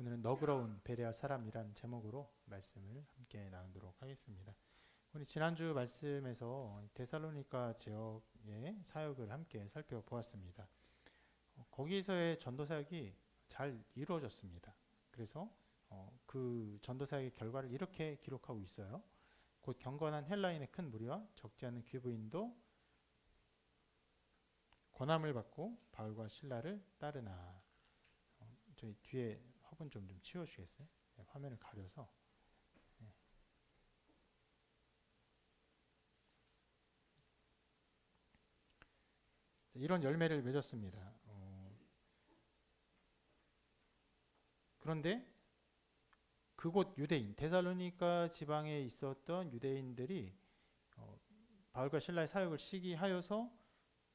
오늘은 너그러운 베레아 사람이라는 제목으로 말씀을 함께 나누도록 하겠습니다. 우리 지난주 말씀에서 데살로니가 지역의 사역을 함께 살펴보았습니다. 거기서의 전도 사역이 잘 이루어졌습니다. 그래서 그 전도 사역의 결과를 이렇게 기록하고 있어요. 곧 경건한 헬라인의 큰 무리와 적지 않은 귀부인도 권함을 받고 바울과 실라를 따르나. 저희 뒤에 화분 좀 치워주시겠어요? 네, 화면을 가려서. 네. 이런 열매를 맺었습니다. 그런데 그곳 유대인, 데살로니가 지방에 있었던 유대인들이 바울과 실라의 사역을 시기하여서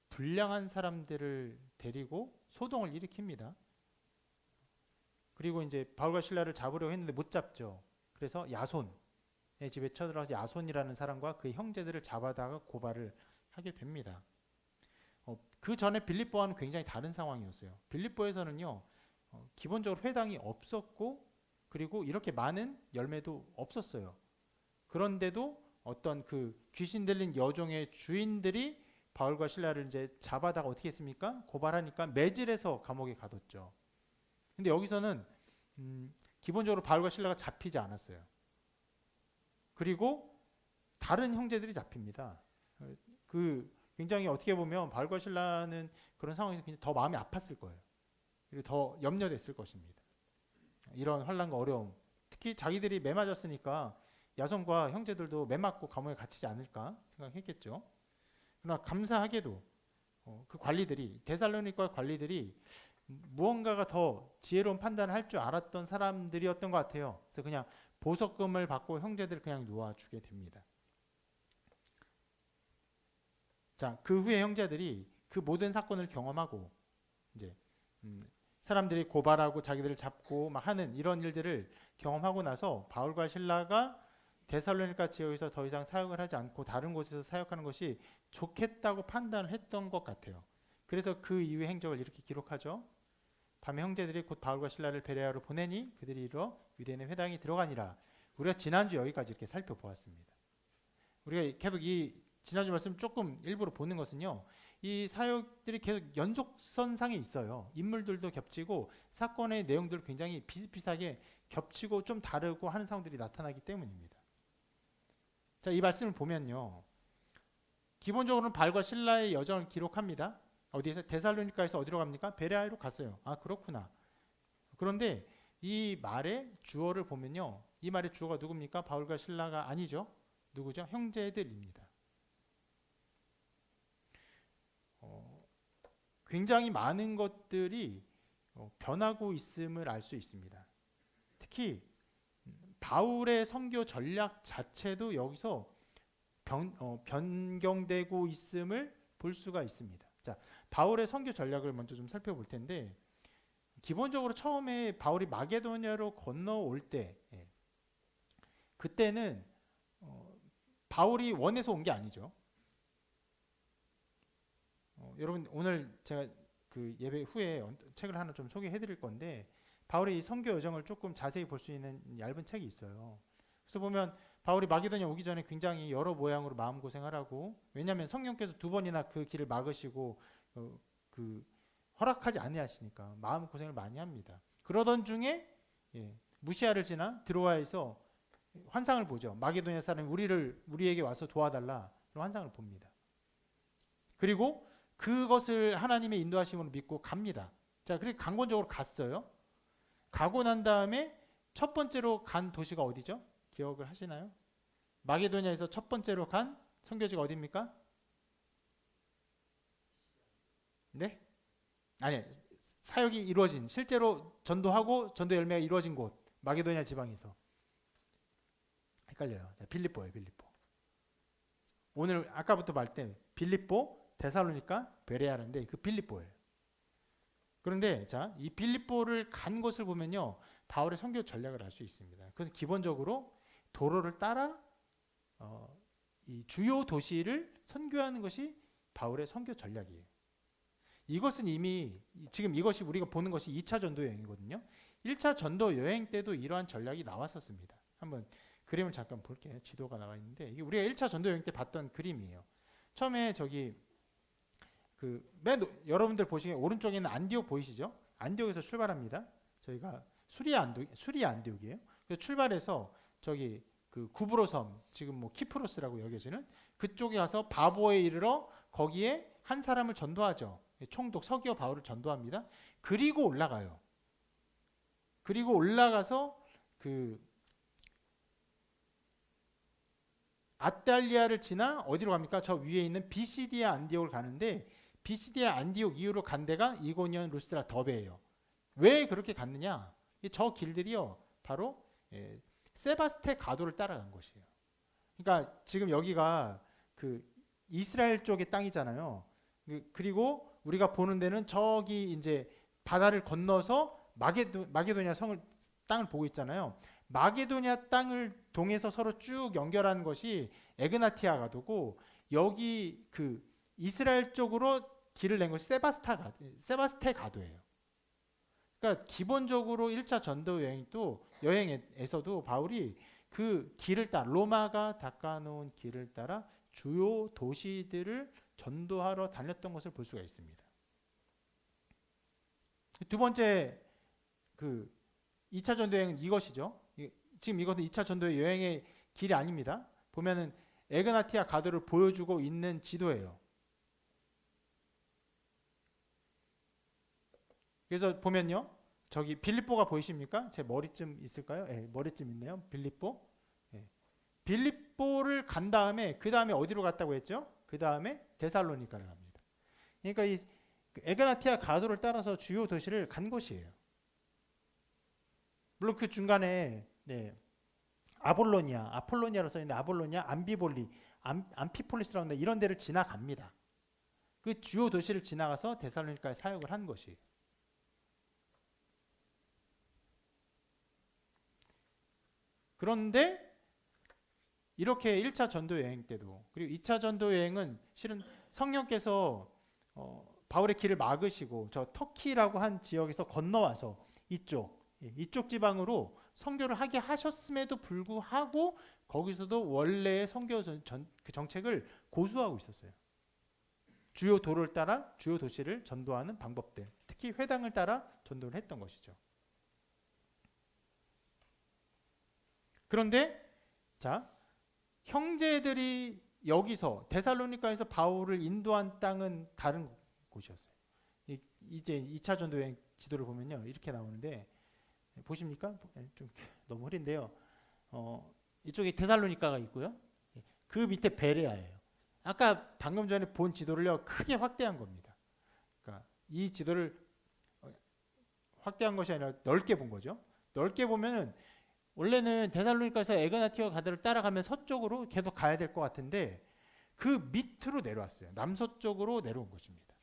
불량한 사람들을 데리고 소동을 일으킵니다. 그리고 이제 바울과 실라를 잡으려고 했는데 못 잡죠. 그래서 야손의 집에 쳐들어가서 야손이라는 사람과 그의 형제들을 잡아다가 고발을 하게 됩니다. 그 전에 빌립보와는 굉장히 다른 상황이었어요. 빌립보에서는요, 기본적으로 회당이 없었고, 그리고 이렇게 많은 열매도 없었어요. 그런데도 어떤 그 귀신 들린 여종의 주인들이 바울과 실라를 이제 잡아다가 어떻게 했습니까? 고발하니까 매질해서 감옥에 가뒀죠. 근데 여기서는 기본적으로 바울과 실라가 잡히지 않았어요. 그리고 다른 형제들이 잡힙니다. 그 굉장히 어떻게 보면 바울과 실라는 그런 상황에서 굉장히 더 마음이 아팠을 거예요. 그리고 더 염려됐을 것입니다. 이런 환난과 어려움, 특히 자기들이 매 맞았으니까 야손과 형제들도 매 맞고 감옥에 갇히지 않을까 생각했겠죠. 그러나 감사하게도 그 관리들이, 데살로니가 관리들이 무언가가 더 지혜로운 판단을 할 줄 알았던 사람들이었던 것 같아요. 그래서 그냥 보석금을 받고 형제들을 그냥 놓아주게 됩니다. 자, 그 후에 형제들이 그 모든 사건을 경험하고 이제 사람들이 고발하고 자기들을 잡고 막 하는 이런 일들을 경험하고 나서 바울과 실라가 데살로니가 지역에서 더 이상 사역을 하지 않고 다른 곳에서 사역하는 것이 좋겠다고 판단을 했던 것 같아요. 그래서 그 이후의 행적을 이렇게 기록하죠. 밤에 형제들이 곧 바울과 실라를 베레아로 보내니 그들이 이르러 유대인의 회당에 들어가니라. 우리가 지난주 여기까지 이렇게 살펴보았습니다. 우리가 계속 이 지난주 말씀 조금 일부러 보는 것은요, 이 사역들이 계속 연속선상에 있어요. 인물들도 겹치고 사건의 내용들 굉장히 비슷비슷하게 겹치고 좀 다르고 하는 상황들이 나타나기 때문입니다. 자, 이 말씀을 보면요, 기본적으로는 바울과 실라의 여정을 기록합니다. 어디에서? 데살로니가에서 어디로 갑니까? 베레아로 갔어요. 아, 그렇구나. 그런데 이 말의 주어를 보면요, 이 말의 주어가 누굽니까? 바울과 실라가 아니죠. 누구죠? 형제들입니다. 굉장히 많은 것들이 변하고 있음을 알 수 있습니다. 특히 바울의 선교 전략 자체도 여기서 변경되고 있음을 볼 수가 있습니다. 자, 바울의 선교 전략을 먼저 좀 살펴볼 텐데, 기본적으로 처음에 바울이 마게도냐로 건너올 때, 그때는 바울이 원해서 온 게 아니죠. 여러분, 오늘 제가 그 예배 후에 책을 하나 좀 소개해 드릴 건데, 바울의 이 선교 여정을 조금 자세히 볼 수 있는 얇은 책이 있어요. 그래서 보면 바울이 마게도냐 오기 전에 굉장히 여러 모양으로 마음고생하라고, 왜냐하면 성령께서 2번이나 그 길을 막으시고 그 허락하지 아니하시니까 마음고생을 많이 합니다. 그러던 중에 무시아를 지나 드로아에서 환상을 보죠. 마게도냐 사람이 우리에게 와서 도와달라, 이런 환상을 봅니다. 그리고 그것을 하나님의 인도하심으로 믿고 갑니다. 자, 그렇게 강권적으로 갔어요. 가고 난 다음에 첫 번째로 간 도시가 어디죠? 기억을 하시나요? 마게도냐에서 첫 번째로 간 선교지가 어디입니까? 네? 아니, 사역이 이루어진, 실제로 전도하고 전도 열매가 이루어진 곳, 마게도냐 지방에서. 헷갈려요. 자, 빌립보예요, 빌립보. 오늘 아까부터 말 때 빌립보, 데살로니가, 베레아인데 그 빌립보예요. 그런데 자, 이 빌립보를 간 곳을 보면요, 바울의 선교 전략을 알 수 있습니다. 그래서 기본적으로 도로를 따라 이 주요 도시를 선교하는 것이 바울의 선교 전략이에요. 이것은 이미 지금 이것이 우리가 보는 것이 2차 전도 여행이거든요. 1차 전도 여행 때도 이러한 전략이 나왔었습니다. 한번 그림을 잠깐 볼게요. 지도가 나와 있는데 이게 우리가 1차 전도 여행 때 봤던 그림이에요. 처음에 저기 여러분들 보시기에 오른쪽에 있는 안디옥 보이시죠? 안디옥에서 출발합니다. 저희가 수리아 안디옥이에요. 그래서 출발해서 저기 그 구브로 섬, 지금 뭐 키프로스라고 여겨지는 그쪽에 가서 바보에 이르러 거기에 한 사람을 전도하죠. 총독 서기오 바울을 전도합니다. 그리고 올라가요. 그리고 올라가서 그 아탈리아를 지나 어디로 갑니까? 저 위에 있는 비시디아 안디옥을 가는데 비시디아 안디옥 이후로 간 데가 이고니온, 루스트라, 더베예요. 왜 그렇게 갔느냐? 저 길들이요 바로 세바스테 가도를 따라간 것이에요. 그러니까 지금 여기가 그 이스라엘 쪽의 땅이잖아요. 그리고 우리가 보는 데는 저기 이제 바다를 건너서 마게도냐 땅을 보고 있잖아요. 마게도냐 땅을 동해서 서로 쭉 연결하는 것이 에그나티아 가도고 여기 그 이스라엘 쪽으로 길을 낸 것이 세바스테 가도예요. 그러니까 기본적으로 1차 전도 여행에서도 바울이 그 길을 따라 로마가 닦아놓은 길을 따라 주요 도시들을 전도하러 다녔던 것을 볼 수가 있습니다. 두 번째 그 2차 전도 여행은 이것이죠. 지금 이것은 2차 전도 여행의 길이 아닙니다. 보면은 에그나티아 가도를 보여주고 있는 지도예요. 그래서 보면요. 저기 빌립보가 보이십니까? 제 머리쯤 있을까요? 네, 머리쯤 있네요. 빌립보. 네. 빌립보를 간 다음에 그 다음에 어디로 갔다고 했죠? 그 다음에 데살로니카를 갑니다. 그러니까 이 에그나티아 가도를 따라서 주요 도시를 간 것이에요. 물론 그 중간에 아폴로니아로 써 있는데 아폴로니아, 암피폴리스라고 하는데 이런 데를 지나갑니다. 그 주요 도시를 지나가서 데살로니카에 사역을 한 것이에요. 그런데 이렇게 1차 전도 여행 때도 그리고 2차 전도 여행은 실은 성령께서 바울의 길을 막으시고 저 터키라고 한 지역에서 건너와서 이쪽 지방으로 선교를 하게 하셨음에도 불구하고 거기서도 원래의 선교 그 정책을 고수하고 있었어요. 주요 도를 따라 주요 도시를 전도하는 방법들, 특히 회당을 따라 전도를 했던 것이죠. 그런데 자, 형제들이 여기서 데살로니가에서 바울을 인도한 땅은 다른 곳이었어요. 이제 2차 전도 여행 지도를 보면요. 이렇게 나오는데 보십니까? 좀 너무 흐린데요. 이쪽에 데살로니가가 있고요. 그 밑에 베레아예요. 아까 방금 전에 본 지도를요. 크게 확대한 겁니다. 그러니까 이 지도를 확대한 것이 아니라 넓게 본 거죠. 넓게 보면은 원래는 데살로니가에서 에그나티아 가도를 따라가면 서쪽으로 계속 가야 될 것 같은데 그 밑으로 내려왔어요. 남서쪽으로 내려온 것입니다.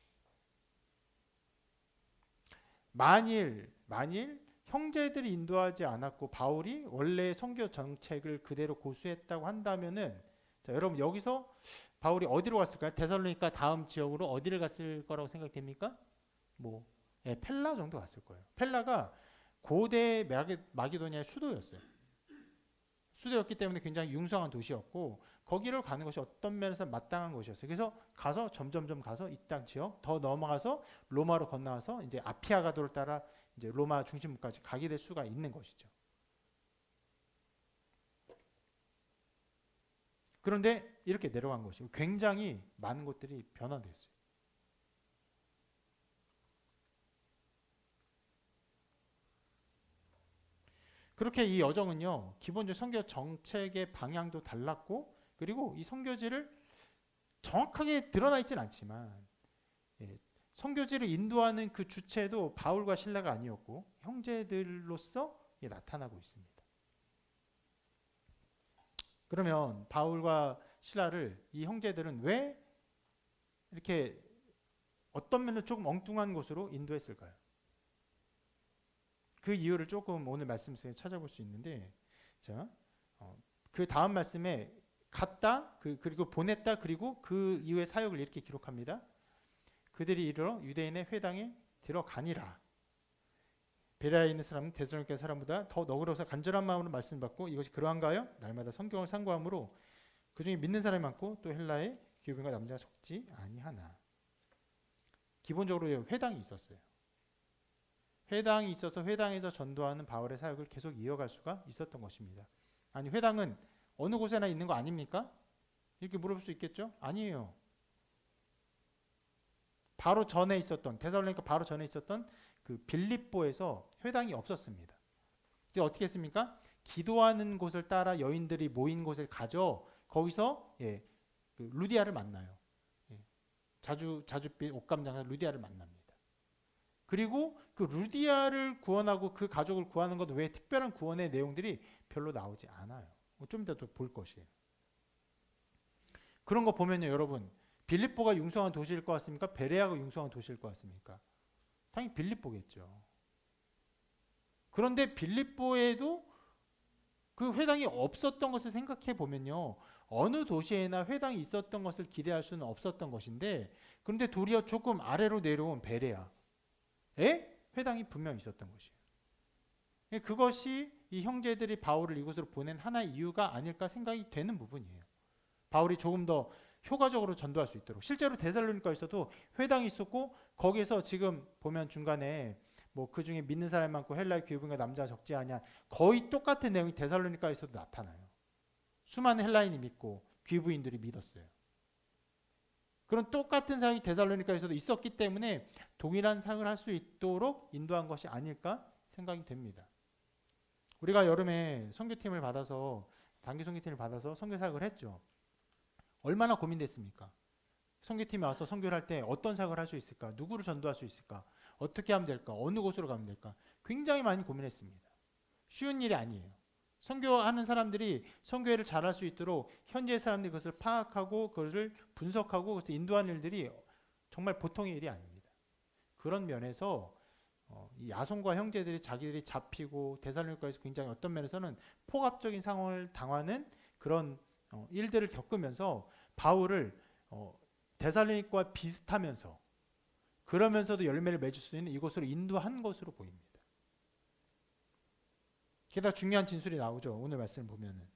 만일 형제들이 인도하지 않았고 바울이 원래 선교 정책을 그대로 고수했다고 한다면은 자, 여러분 여기서 바울이 어디로 갔을까요? 데살로니가 다음 지역으로 어디를 갔을 거라고 생각됩니까? 펠라 정도 갔을 거예요. 펠라가 고대 마게도니아의 수도였어요. 수도였기 때문에 굉장히 융성한 도시였고 거기를 가는 것이 어떤 면에서 마땅한 것이었어요. 그래서 가서 점점점 가서 이 땅 지역 더 넘어가서 로마로 건너와서 이제 아피아 가도를 따라 이제 로마 중심부까지 가게 될 수가 있는 것이죠. 그런데 이렇게 내려간 것이고 굉장히 많은 것들이 변화됐어요. 그렇게 이 여정은요, 기본적으로 선교 정책의 방향도 달랐고, 그리고 이 선교지를 정확하게 드러나 있지는 않지만, 선교지를 인도하는 그 주체도 바울과 실라가 아니었고, 형제들로서 나타나고 있습니다. 그러면 바울과 실라를 이 형제들은 왜 이렇게 어떤 면으로 조금 엉뚱한 곳으로 인도했을까요? 그 이유를 조금 오늘 말씀 속에 찾아볼 수 있는데, 자, 그 다음 말씀에 갔다, 그리고 보냈다, 그리고 그 이후의 사역을 이렇게 기록합니다. 그들이 이르러 유대인의 회당에 들어가니라. 베레아에 있는 사람은 데살로니가 사람보다 더 너그러워서 간절한 마음으로 말씀을 받고 이것이 그러한가요? 날마다 성경을 상고함으로 그중에 믿는 사람이 많고 또 헬라에 귀부인과 남자가 적지 아니하나. 기본적으로 회당이 있었어요. 회당이 있어서 회당에서 전도하는 바울의 사역을 계속 이어갈 수가 있었던 것입니다. 아니 회당은 어느 곳에나 있는 거 아닙니까? 이렇게 물어볼 수 있겠죠? 아니에요. 바로 전에 있었던 데살로니가 바로 전에 있었던 그 빌립보에서 회당이 없었습니다. 이제 어떻게 했습니까? 기도하는 곳을 따라 여인들이 모인 곳을 가져 거기서 그 루디아를 만나요. 자주빛 옷감장사 루디아를 만납니다. 그리고 그 루디아를 구원하고 그 가족을 구하는 것 외에 특별한 구원의 내용들이 별로 나오지 않아요. 좀 이따 또 볼 것이에요. 그런 거 보면요, 여러분, 빌립보가 융성한 도시일 것 같습니까? 베레아가 융성한 도시일 것 같습니까? 당연히 빌립보겠죠. 그런데 빌립보에도 그 회당이 없었던 것을 생각해 보면요, 어느 도시에나 회당이 있었던 것을 기대할 수는 없었던 것인데, 그런데 도리어 조금 아래로 내려온 베레아에 회당이 분명 있었던 것이에요. 그것이 이 형제들이 바울을 이곳으로 보낸 하나의 이유가 아닐까 생각이 되는 부분이에요. 바울이 조금 더 효과적으로 전도할 수 있도록. 실제로 데살로니가에서도 회당이 있었고 거기에서 지금 보면 중간에 뭐 그 중에 믿는 사람이 많고 헬라의 귀부인과 남자가 적지 않냐, 거의 똑같은 내용이 데살로니가에서도 나타나요. 수많은 헬라인이 믿고 귀부인들이 믿었어요. 그런 똑같은 사역이 데살로니가에서도 있었기 때문에 동일한 사역을 할 수 있도록 인도한 것이 아닐까 생각이 됩니다. 우리가 여름에 선교팀을 받아서 단기 선교팀을 받아서 선교 사역을 했죠. 얼마나 고민됐습니까? 선교팀에 와서 선교를 할 때 어떤 사역을 할 수 있을까? 누구를 전도할 수 있을까? 어떻게 하면 될까? 어느 곳으로 가면 될까? 굉장히 많이 고민했습니다. 쉬운 일이 아니에요. 선교하는 사람들이 선교회를 잘할 수 있도록 현지의 사람들이 그것을 파악하고 그것을 분석하고 그것을 인도하는 일들이 정말 보통의 일이 아닙니다. 그런 면에서 이 야손과 형제들이 자기들이 잡히고 데살로니가에서 굉장히 어떤 면에서는 폭압적인 상황을 당하는 그런 일들을 겪으면서 바울을 데살로니가와 비슷하면서 그러면서도 열매를 맺을 수 있는 이곳으로 인도한 것으로 보입니다. 게다가 중요한 진술이 나오죠. 오늘 말씀을 보면은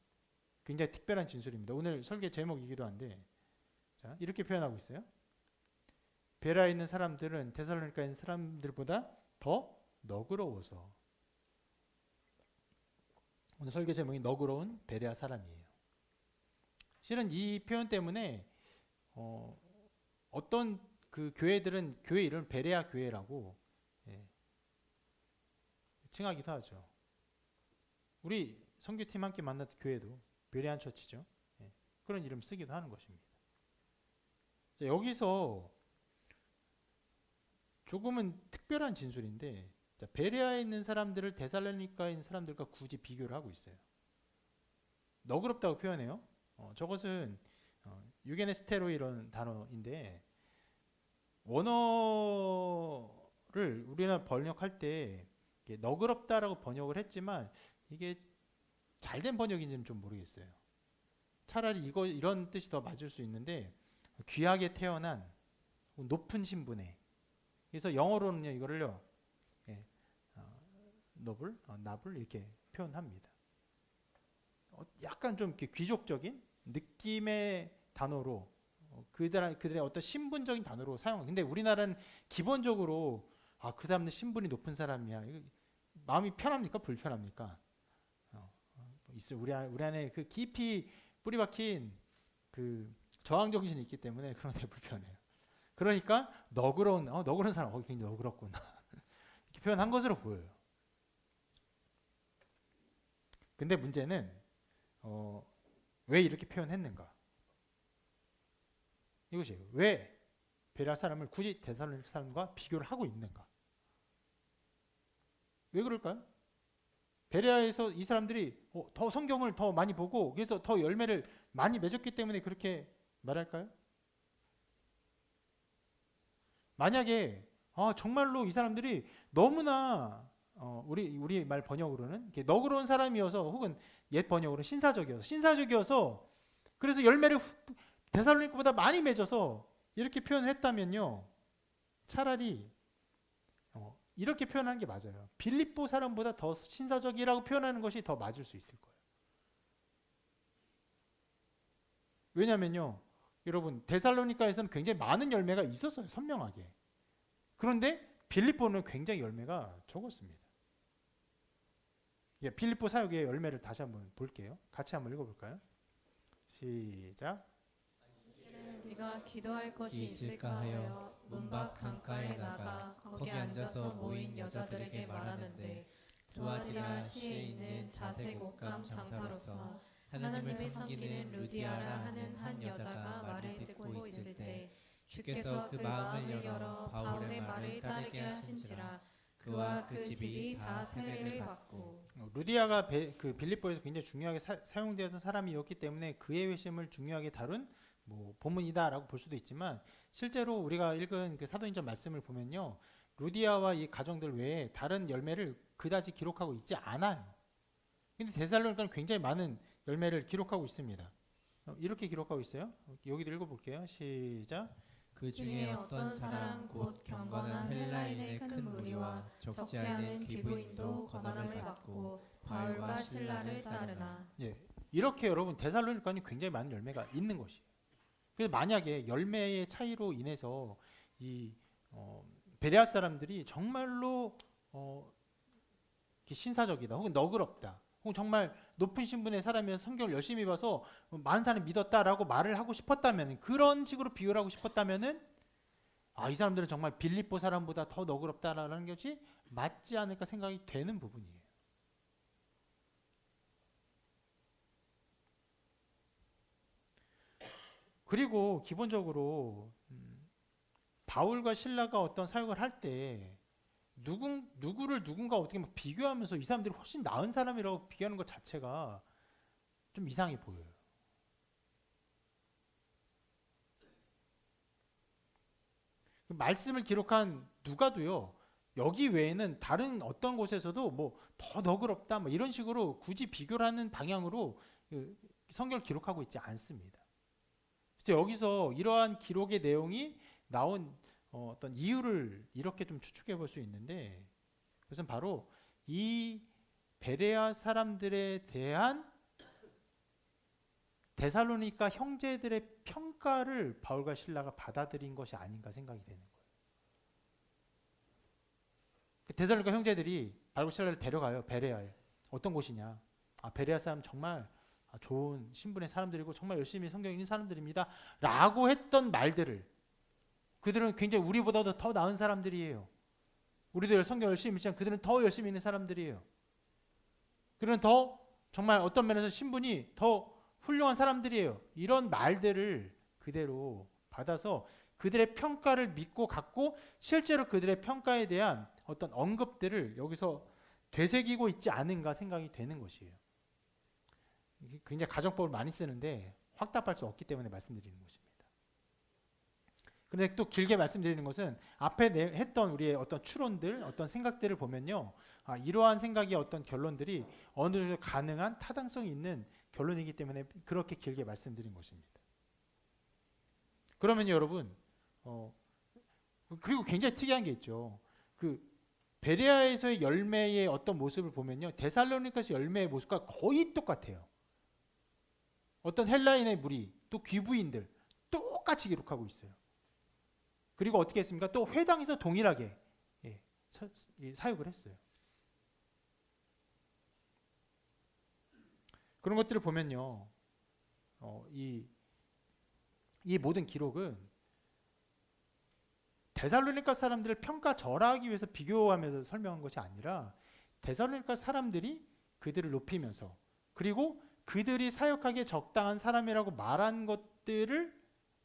굉장히 특별한 진술입니다. 오늘 설계 제목이기도 한데, 자, 이렇게 표현하고 있어요. 베라에 있는 사람들은 데살로니가에 있는 사람들보다 더 너그러워서. 오늘 설계 제목이 너그러운 베레아 사람이에요. 실은 이 표현 때문에 어떤 그 교회들은 교회 이름을 베레아 교회라고 칭하기도 하죠. 우리 선교팀 함께 만났던 교회도 베레안 처치죠. 그런 이름 쓰기도 하는 것입니다. 자, 여기서 조금은 특별한 진술인데, 자, 베레아에 있는 사람들을 데살로니가에 있는 사람들과 굳이 비교를 하고 있어요. 너그럽다고 표현해요. 저것은 유게네스테로이라는 단어인데 원어를 우리나라 번역할 때 너그럽다라고 번역을 했지만 이게 잘된 번역인지는 좀 모르겠어요. 차라리 이런 뜻이 더 맞을 수 있는데, 귀하게 태어난 높은 신분의, 그래서 영어로는요 이거를요 나블 이렇게 표현합니다. 약간 좀 이렇게 귀족적인 느낌의 단어로 그들의 어떤 신분적인 단어로 사용해요. 근데 우리나라는 기본적으로 그 사람은 신분이 높은 사람이야. 마음이 편합니까? 불편합니까? 있어요. 우리 안에 그 깊이 뿌리 박힌 그 저항 정신이 있기 때문에 그런 데 불편해요. 그러니까 너그러운 사람, 굉장히 너그럽구나 이렇게 표현한 것으로 보여요. 근데 문제는 왜 이렇게 표현했는가? 이것이에요. 왜 베레아 사람을 굳이 데살로니가 사람과 비교를 하고 있는가? 왜 그럴까요? 베레아에서 이 사람들이 더 성경을 더 많이 보고 그래서 더 열매를 많이 맺었기 때문에 그렇게 말할까요? 만약에 정말로 이 사람들이 너무나 우리 말 번역으로는 너그러운 사람이어서, 혹은 옛 번역으로는 신사적이어서 그래서 열매를 데살로니가보다 많이 맺어서 이렇게 표현을 했다면요, 차라리 이렇게 표현하는 게 맞아요. 빌립보 사람보다 더 신사적이라고 표현하는 것이 더 맞을 수 있을 거예요. 왜냐면요, 여러분 데살로니가에서는 굉장히 많은 열매가 있었어요. 선명하게. 그런데 빌립보는 굉장히 열매가 적었습니다. 예, 빌립보 사역의 열매를 다시 한번 볼게요. 같이 한번 읽어볼까요? 시작. 우리가 기도할 것이 있을까 하여 문밖 강가에 나가 거기 앉아서 모인 여자들에게 말하는데 두아디라 시에 있는 자색 옷감 장사로서 하나님을 섬기는 루디아라 하는 한 여자가 말을 듣고 있을 때 주께서 그 마음을 열어 바울의 말을 따르게 하신지라 그와 그 집이 다 세례를 받고. 루디아가 그 빌립보에서 굉장히 중요하게 사용되었던 사람이었기 때문에 그의 회심을 중요하게 다룬 뭐 본문이다라고 볼 수도 있지만, 실제로 우리가 읽은 그 사도행전 말씀을 보면요, 루디아와 이 가정들 외에 다른 열매를 그다지 기록하고 있지 않아요. 근데 데살로니가는 굉장히 많은 열매를 기록하고 있습니다. 이렇게 기록하고 있어요. 여기도 읽어볼게요. 시작. 그 중에 어떤 사람 곧 경건한 헬라인의 큰 무리와 적지 않은 귀부인도 권한을 받고 바울과 실라를 따르나. 예, 이렇게 여러분 데살로니가는 굉장히 많은 열매가 있는 것이에요. 그래서 만약에 열매의 차이로 인해서 이 베레아 사람들이 정말로 신사적이다, 혹은 너그럽다, 혹은 정말 높은 신분의 사람이어서 성경을 열심히 봐서 많은 사람이 믿었다라고 말을 하고 싶었다면, 그런 식으로 비유를 하고 싶었다면은 이 사람들은 정말 빌립보 사람보다 더 너그럽다라는 것이 맞지 않을까 생각이 되는 부분이에요. 그리고 기본적으로 바울과 실라가 어떤 사역을 할 때 누구를 누군가 어떻게 막 비교하면서 이 사람들이 훨씬 나은 사람이라고 비교하는 것 자체가 좀 이상해 보여요. 말씀을 기록한 누가도요, 여기 외에는 다른 어떤 곳에서도 뭐 더 너그럽다 뭐 이런 식으로 굳이 비교를 하는 방향으로 성경을 기록하고 있지 않습니다. 그래서 여기서 이러한 기록의 내용이 나온 어떤 이유를 이렇게 좀 추측해 볼 수 있는데, 그것은 바로 이 베레아 사람들에 대한 데살로니가 형제들의 평가를 바울과 실라가 받아들인 것이 아닌가 생각이 되는 거예요. 데살로니가 형제들이 바울과 실라를 데려가요. 베레아에. 어떤 곳이냐? 베레아 사람 정말 좋은 신분의 사람들이고 정말 열심히 성경 읽는 사람들입니다 라고 했던 말들을, 그들은 굉장히 우리보다도 더 나은 사람들이에요. 우리도 성경 열심히 읽지만 그들은 더 열심히 읽는 사람들이에요. 그들은 더 정말 어떤 면에서 신분이 더 훌륭한 사람들이에요. 이런 말들을 그대로 받아서 그들의 평가를 믿고 갖고 실제로 그들의 평가에 대한 어떤 언급들을 여기서 되새기고 있지 않은가 생각이 되는 것이에요. 굉장히 가정법을 많이 쓰는데 확답할 수 없기 때문에 말씀드리는 것입니다. 그런데 또 길게 말씀드리는 것은 앞에 했던 우리의 어떤 추론들, 어떤 생각들을 보면요, 이러한 생각의 어떤 결론들이 어느 정도 가능한 타당성이 있는 결론이기 때문에 그렇게 길게 말씀드린 것입니다. 그러면 여러분, 그리고 굉장히 특이한 게 있죠. 그 베레아에서의 열매의 어떤 모습을 보면요, 데살로니가서 열매의 모습과 거의 똑같아요. 어떤 헬라인의 무리, 또 귀부인들 똑같이 기록하고 있어요. 그리고 어떻게 했습니까? 또 회당에서 동일하게 사역을 했어요. 그런 것들을 보면요, 이 모든 기록은 데살로니가 사람들을 평가절하하기 위해서 비교하면서 설명한 것이 아니라 데살로니가 사람들이 그들을 높이면서, 그리고 그들이 사역하기에 적당한 사람이라고 말한 것들을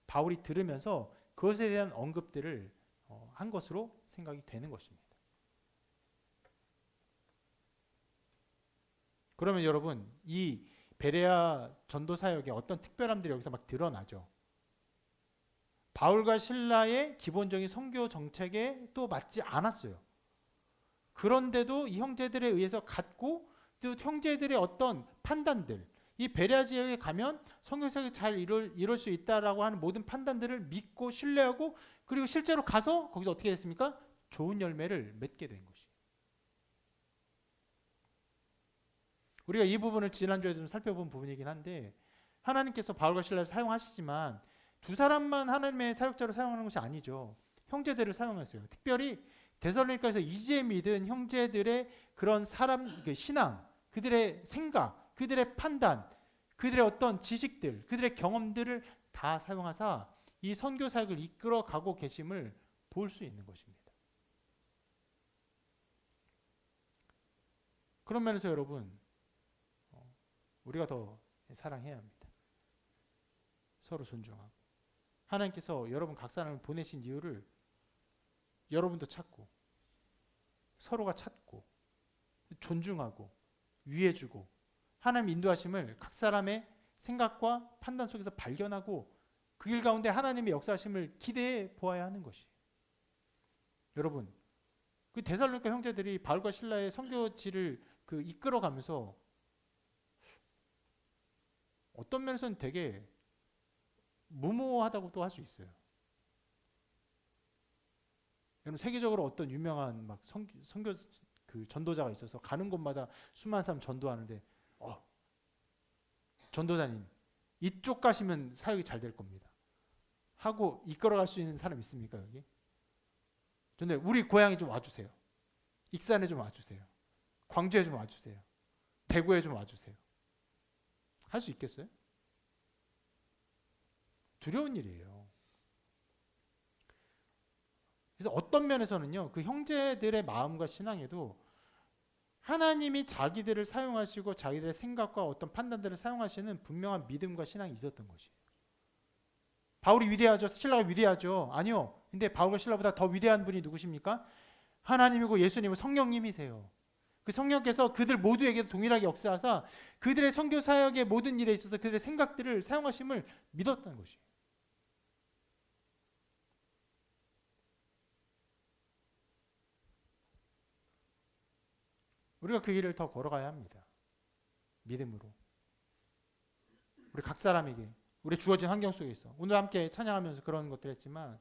바울이 들으면서 그것에 대한 언급들을 한 것으로 생각이 되는 것입니다. 그러면 여러분, 이 베레아 전도 사역에 어떤 특별함들이 여기서 막 드러나죠. 바울과 실라의 기본적인 선교 정책에 또 맞지 않았어요. 그런데도 이 형제들에 의해서 갖고, 또 형제들의 어떤 판단들, 이 베레아 지역에 가면 선교사역이 잘 이룰 수 있다라고 하는 모든 판단들을 믿고 신뢰하고, 그리고 실제로 가서 거기서 어떻게 됐습니까? 좋은 열매를 맺게 된 것이. 우리가 이 부분을 지난주에 좀 살펴본 부분이긴 한데 하나님께서 바울과 실라를 사용하시지만 두 사람만 하나님의 사역자로 사용하는 것이 아니죠. 형제들을 사용하세요. 특별히 데살로니가에서 이제 믿은 형제들의 그런 사람 그 신앙, 그들의 생각, 그들의 판단, 그들의 어떤 지식들, 그들의 경험들을 다 사용하사 이 선교 사역을 이끌어 가고 계심을 볼 수 있는 것입니다. 그런 면에서 여러분, 우리가 더 사랑해야 합니다. 서로 존중하고. 하나님께서 여러분 각 사람을 보내신 이유를 여러분도 찾고 서로가 찾고 존중하고 위해주고 하나님 인도하심을 각 사람의 생각과 판단 속에서 발견하고 그 길 가운데 하나님의 역사하심을 기대해 보아야 하는 것이. 여러분, 그 데살로니가 형제들이 바울과 실라의 선교지를 그 이끌어가면서 어떤 면에서는 되게 무모하다고도 할 수 있어요. 여러분 세계적으로 어떤 유명한 막 선교 그 전도자가 있어서 가는 곳마다 수많은 사람 전도하는데 전도자님 이쪽 가시면 사역이 잘 될 겁니다 하고 이끌어갈 수 있는 사람 있습니까 여기? 근데 우리 고향에 좀 와주세요. 익산에 좀 와주세요. 광주에 좀 와주세요. 대구에 좀 와주세요. 할 수 있겠어요? 두려운 일이에요. 그래서 어떤 면에서는요, 그 형제들의 마음과 신앙에도 하나님이 자기들을 사용하시고 자기들의 생각과 어떤 판단들을 사용하시는 분명한 믿음과 신앙이 있었던 것이에요. 바울이 위대하죠? 실라가 위대하죠? 아니요. 근데 바울과 실라보다 더 위대한 분이 누구십니까? 하나님이고 예수님은 성령님이세요. 그 성령께서 그들 모두에게 동일하게 역사하사 그들의 선교 사역의 모든 일에 있어서 그들의 생각들을 사용하심을 믿었던 것이에요. 우리가 그 길을 더 걸어가야 합니다. 믿음으로. 우리 각 사람에게 우리 주어진 환경 속에 있어. 오늘 함께 찬양하면서 그런 것들 했지만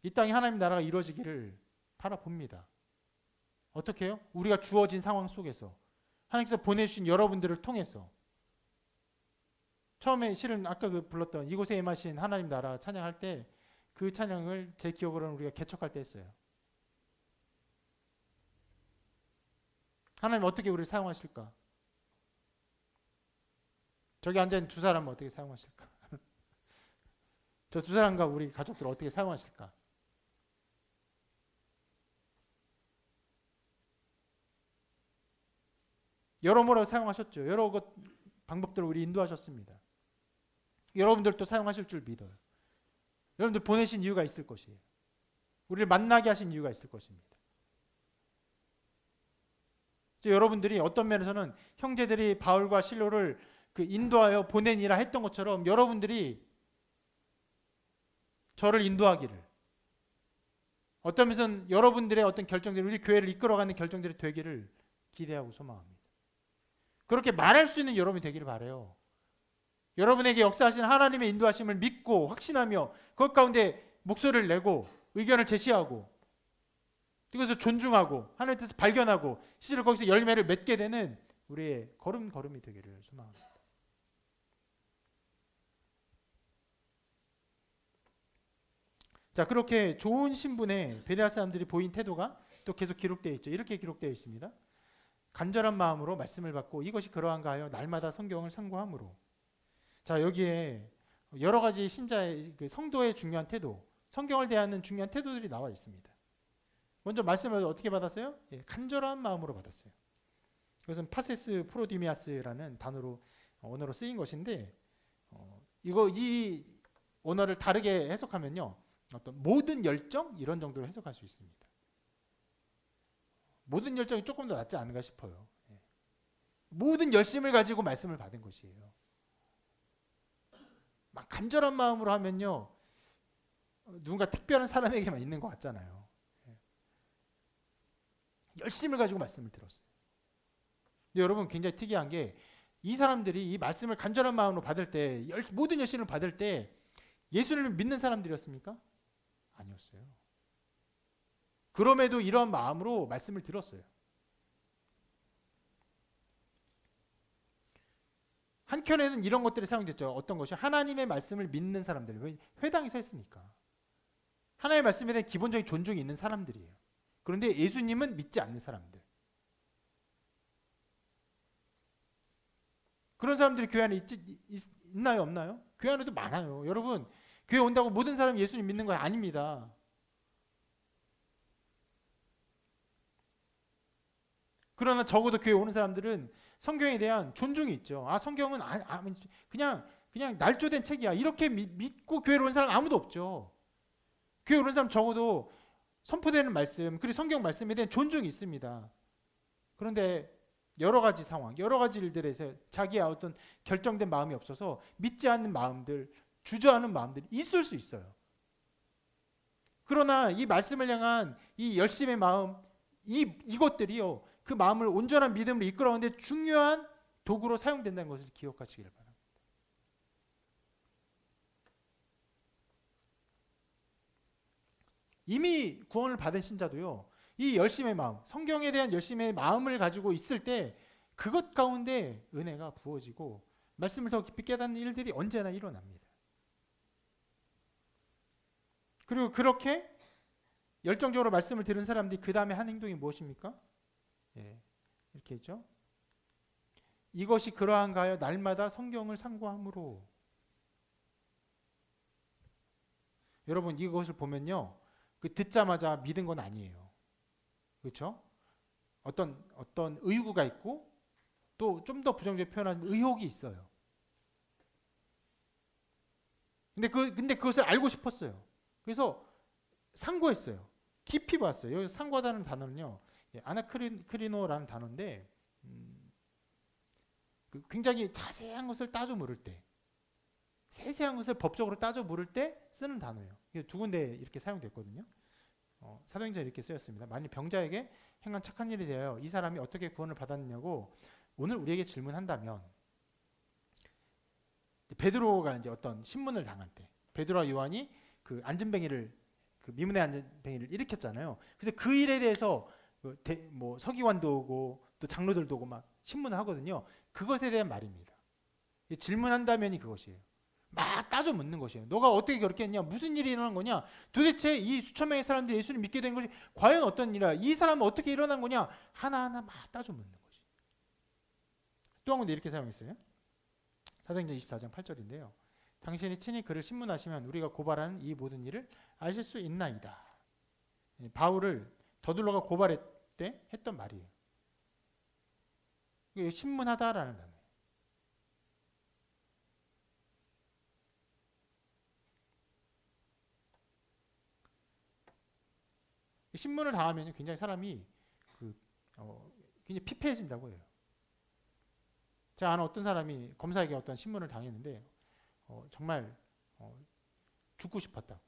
이 땅에 하나님 나라가 이루어지기를 바라봅니다. 어떻게 해요? 우리가 주어진 상황 속에서 하나님께서 보내주신 여러분들을 통해서 처음에 실은 아까 그 불렀던 이곳에 임하신 하나님 나라 찬양할 때 그 찬양을 제 기억으로는 우리가 개척할 때 했어요. 하나님 어떻게 우리를 사용하실까? 저기 앉아있는 두 사람은 어떻게 사용하실까? 저 두 사람과 우리 가족들을 어떻게 사용하실까? 여러모로 사용하셨죠. 여러 방법들을 우리 인도하셨습니다. 여러분들도 사용하실 줄 믿어요. 여러분들 보내신 이유가 있을 것이에요. 우리를 만나게 하신 이유가 있을 것입니다. 여러분들이 어떤 면에서는 형제들이 바울과 실로를 그 인도하여 보내니라 했던 것처럼 여러분들이 저를 인도하기를, 어떤 면에서는 여러분들의 어떤 결정들이 우리 교회를 이끌어가는 결정들이 되기를 기대하고 소망합니다. 그렇게 말할 수 있는 여러분이 되기를 바라요. 여러분에게 역사하신 하나님의 인도하심을 믿고 확신하며 그 가운데 목소리를 내고 의견을 제시하고 그것을 존중하고 하나님의 뜻을 발견하고 실제로 거기서 열매를 맺게 되는 우리의 걸음걸음이 되기를 소망합니다. 자, 그렇게 좋은 신분의 베레아 사람들이 보인 태도가 또 계속 기록되어 있죠. 이렇게 기록되어 있습니다. 간절한 마음으로 말씀을 받고 이것이 그러한가 하여 날마다 성경을 상고함으로. 자, 여기에 여러 가지 신자의 그 성도의 중요한 태도, 성경을 대하는 중요한 태도들이 나와 있습니다. 먼저 말씀을 어떻게 받았어요? 예, 간절한 마음으로 받았어요. 이것은 파세스 프로디미아스라는 언어로 쓰인 것인데 이 언어를 다르게 해석하면요, 어떤 모든 열정 이런 정도로 해석할 수 있습니다. 모든 열정이 조금 더 낫지 않은가 싶어요. 예. 모든 열심을 가지고 말씀을 받은 것이에요. 막 간절한 마음으로 하면요, 누군가 특별한 사람에게만 있는 것 같잖아요. 예. 열심을 가지고 말씀을 들었어요. 근데 여러분 굉장히 특이한 게 이 사람들이 이 말씀을 간절한 마음으로 받을 때, 모든 열심을 받을 때 예수님을 믿는 사람들이었습니까? 아니었어요. 그럼에도 이러한 마음으로 말씀을 들었어요. 한켠에는 이런 것들이 사용됐죠. 어떤 것이 하나님의 말씀을 믿는 사람들, 왜? 회당에 서 있으니까 하나님의 말씀에 대한 기본적인 존중이 있는 사람들이에요. 그런데 예수님은 믿지 않는 사람들, 그런 사람들이 교회 안에 있나요, 없나요? 교회 안에도 많아요. 여러분, 교회 온다고 모든 사람이 예수님 믿는 거 아닙니다. 그러나 적어도 교회 오는 사람들은 성경에 대한 존중이 있죠. 아, 성경은 그냥 날조된 책이야, 이렇게 믿고 교회로 온 사람 아무도 없죠. 교회 오는 사람 적어도 선포되는 말씀, 그리고 성경 말씀에 대한 존중이 있습니다. 그런데 여러 가지 상황, 여러 가지 일들에서 자기의 어떤 결정된 마음이 없어서 믿지 않는 마음들, 주저하는 마음들이 있을 수 있어요. 그러나 이 말씀을 향한 이 열심의 마음, 이것들이요, 그 마음을 온전한 믿음으로 이끌어가는데 중요한 도구로 사용된다는 것을 기억하시길 바랍니다. 이미 구원을 받은 신자도요, 이 열심의 마음, 성경에 대한 열심의 마음을 가지고 있을 때 그것 가운데 은혜가 부어지고 말씀을 더 깊이 깨닫는 일들이 언제나 일어납니다. 그리고 그렇게 열정적으로 말씀을 들은 사람들이 그 다음에 한 행동이 무엇입니까? 이렇게 했죠. 이것이 그러한가요? 날마다 성경을 상고함으로. 여러분, 이것을 보면요, 듣자마자 믿은 건 아니에요. 그렇죠? 어떤 의구가 있고 또 좀 더 부정적으로 표현하면 의혹이 있어요. 근데 그것을 알고 싶었어요. 그래서 상고했어요. 깊이 봤어요. 여기서 상고하다는 단어는요, 아나크리노라는 단어인데, 굉장히 자세한 것을 따져 물을 때, 세세한 것을 법적으로 따져 물을 때 쓰는 단어예요. 두 군데 이렇게 사용됐거든요. 사도행전에 이렇게 쓰였습니다. 만일 병자에게 행한 착한 일이 되어 이 사람이 어떻게 구원을 받았느냐고 오늘 우리에게 질문한다면, 베드로가 이제 어떤 신문을 당할 때 베드로와 요한이 그 미문의 안전뱅이를 일으켰잖아요. 그래서 그 일에 대해서 뭐 서기관도 오고 또 장로들도 오고 막 신문을 하거든요. 그것에 대한 말입니다. 질문한다면이 그것이에요. 막 따져 묻는 것이에요. 너가 어떻게 그렇게 했냐? 무슨 일이 일어난 거냐? 도대체 이 수천 명의 사람들이 예수를 믿게 된 것이 과연 어떤 일이야? 이 사람은 어떻게 일어난 거냐? 하나하나 막 따져 묻는 것이. 또 한 군데 이렇게 사용했어요. 사도행전 24장 8절인데요. 당신이 친히 그를 신문하시면 우리가 고발하는 이 모든 일을 아실 수 있나이다. 바울을 더둘러가 고발할 때 했던 말이에요. 신문하다라는 단어예요. 신문을 당하면 굉장히 사람이 굉장히 피폐해진다고 해요. 제가 아는 어떤 사람이 검사에게 어떤 신문을 당했는데 정말 죽고 싶었다고.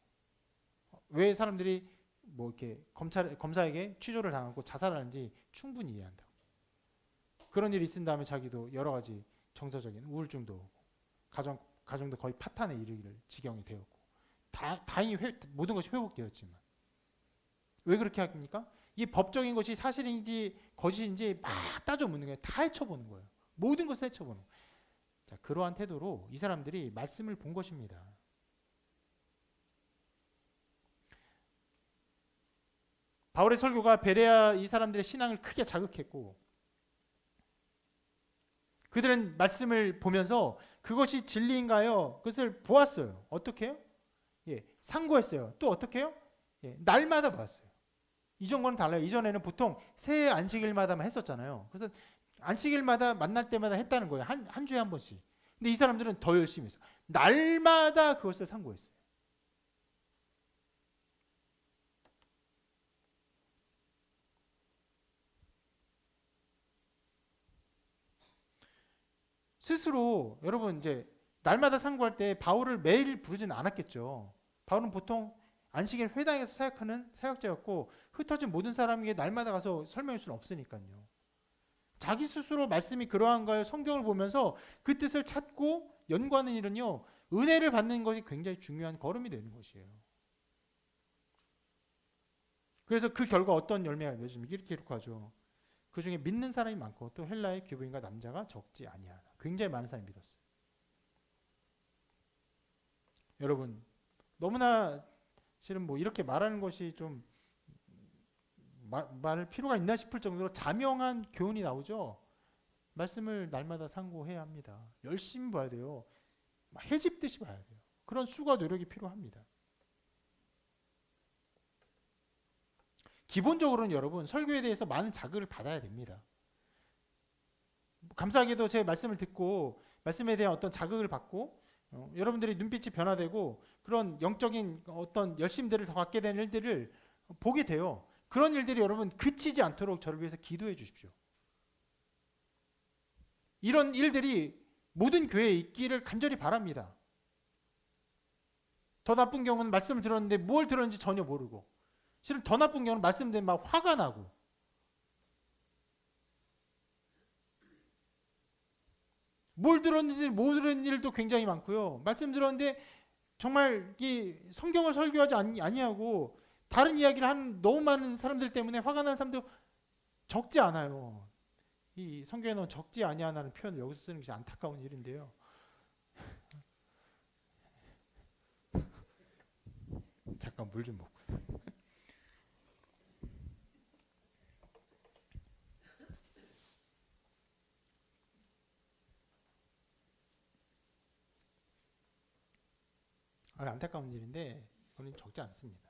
왜 사람들이 뭐 이렇게 검사에게 취조를 당하고 자살하는지 충분히 이해한다고. 그런 일이 있은 다음에 자기도 여러 가지 정서적인 우울증도 오고 가정도 거의 파탄에 이르기를 지경이 되었고, 다행히 모든 것이 회복되었지만 왜 그렇게 합니까? 이 법적인 것이 사실인지 거짓인지 막 따져 묻는 거예요. 다 헤쳐보는 거예요. 모든 것을 헤쳐보는 거예요. 자, 그러한 태도로 이 사람들이 말씀을 본 것입니다. 바울의 설교가 베레아 이 사람들의 신앙을 크게 자극했고, 그들은 말씀을 보면서 그것이 진리인가요? 그것을 보았어요. 어떻게 해요? 상고했어요. 또 어떻게 해요? 날마다 보았어요. 이전과는 달라요. 이전에는 보통 새 안식일마다만 했었잖아요. 그래서 안식일마다 만날 때마다 했다는 거예요. 한 주에 한 번씩. 근데 이 사람들은 더 열심히 했어요. 날마다 그것을 상고했어요. 스스로 여러분 이제 날마다 상고할 때 바울을 매일 부르지는 않았겠죠. 바울은 보통 안식일 회당에서 사역하는 사역자였고 흩어진 모든 사람에게 날마다 가서 설명할 수는 없으니까요. 자기 스스로 말씀이 그러한가요? 성경을 보면서 그 뜻을 찾고 연구하는 일은요, 은혜를 받는 것이 굉장히 중요한 걸음이 되는 것이에요. 그래서 그 결과 어떤 열매가 맺으면 이렇게 기록하죠. 그 중에 믿는 사람이 많고 또 헬라의 귀부인과 남자가 적지 아니하다. 굉장히 많은 사람이 믿었어요. 여러분 너무나 실은 뭐 이렇게 말하는 것이 좀 말할 필요가 있나 싶을 정도로 자명한 교훈이 나오죠. 말씀을 날마다 상고해야 합니다. 열심히 봐야 돼요. 해집듯이 봐야 돼요. 그런 수고와 노력이 필요합니다. 기본적으로는 여러분 설교에 대해서 많은 자극을 받아야 됩니다. 감사하게도 제 말씀을 듣고 말씀에 대한 어떤 자극을 받고 여러분들이 눈빛이 변화되고 그런 영적인 어떤 열심들을 더 갖게 되는 일들을 보게 돼요. 그런 일들이 여러분 그치지 않도록 저를 위해서 기도해 주십시오. 이런 일들이 모든 교회에 있기를 간절히 바랍니다. 더 나쁜 경우는 말씀을 들었는데 뭘 들었는지 전혀 모르고, 실은 더 나쁜 경우는 말씀 듣는 막 화가 나고, 뭘 들었는지 모르는 일도 굉장히 많고요. 말씀 들었는데 정말 이 성경을 설교하지 아니하고 다른 이야기를 하는 너무 많은 사람들 때문에 화가 나는 사람도 적지 않아요. 이 성경에 넣은 적지 아니하다는 표현을 여기서 쓰는 것이 안타까운 일인데요. 잠깐 물 좀 먹고. 안타까운 일인데 저는 적지 않습니다.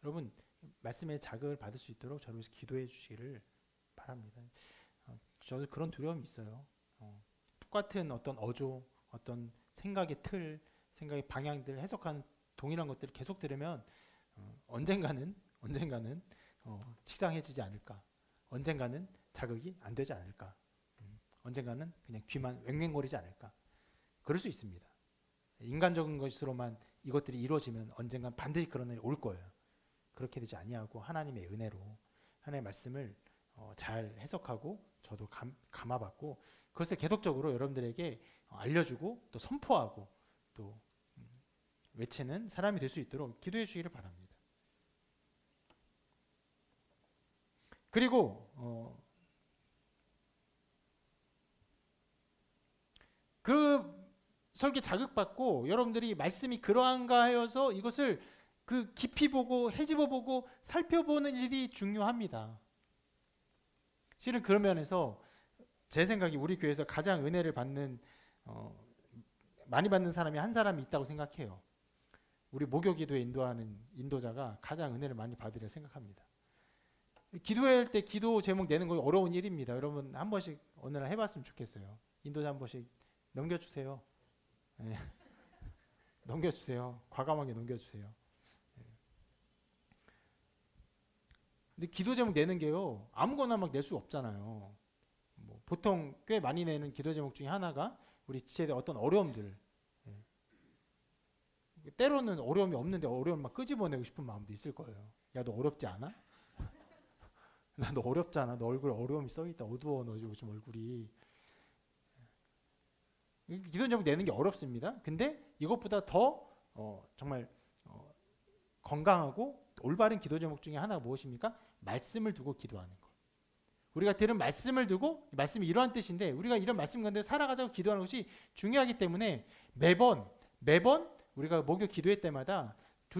여러분 말씀의 자극을 받을 수 있도록 저를 위해서 기도해 주시기를 바랍니다. 저도 그런 두려움이 있어요. 똑같은 어떤 어조, 어떤 생각의 틀, 생각의 방향들 해석하는 동일한 것들을 계속 들으면 언젠가는 식상해지지 않을까, 언젠가는 자극이 안 되지 않을까, 언젠가는 그냥 귀만 왱왱거리지 않을까. 그럴 수 있습니다. 인간적인 것으로만 이것들이 이루어지면 언젠간 반드시 그런 일이 올 거예요. 그렇게 되지 아니하고 하나님의 은혜로 하나님의 말씀을 잘 해석하고 저도 감화받고 그것을 계속적으로 여러분들에게 알려주고 또 선포하고 또 외치는 사람이 될 수 있도록 기도해 주시기를 바랍니다. 그리고 그 설교 자극받고 여러분들이 말씀이 그러한가 하여서 이것을 그 깊이 보고 헤집어 보고 살펴보는 일이 중요합니다. 실은 그런 면에서 제 생각이 우리 교회에서 가장 은혜를 받는 많이 받는 사람이 한 사람이 있다고 생각해요. 우리 목요기도에 인도하는 인도자가 가장 은혜를 많이 받으리라 생각합니다. 기도할 때 기도 제목 내는 거 어려운 일입니다. 여러분 한 번씩 어느 날 해봤으면 좋겠어요. 인도자 한 번씩 넘겨주세요. 네. 넘겨주세요. 과감하게 넘겨주세요. 근데 기도 제목 내는 게요 아무거나 막 낼 수 없잖아요. 뭐 보통 꽤 많이 내는 기도 제목 중에 하나가 우리 지체의 어떤 어려움들. 때로는 어려움이 없는데 어려움 막 끄집어내고 싶은 마음도 있을 거예요. 야, 너 어렵지 않아? 나 너 어렵잖아. 너 얼굴에 어려움이 써있다. 어두워 너 요즘 얼굴이. 기도 제목 내는 게 어렵습니다. 근데 이것보다 더 정말 건강하고 올바른 기도 제목 중에 하나가 무엇입니까? 말씀을 두고 기도하는 것. 우리가 들은 말씀을 두고, 말씀이 이러한 뜻인데 우리가 이런 말씀 가운데 살아가자고 기도하는 것이 중요하기 때문에 매번 우리가 목요 기도회 때마다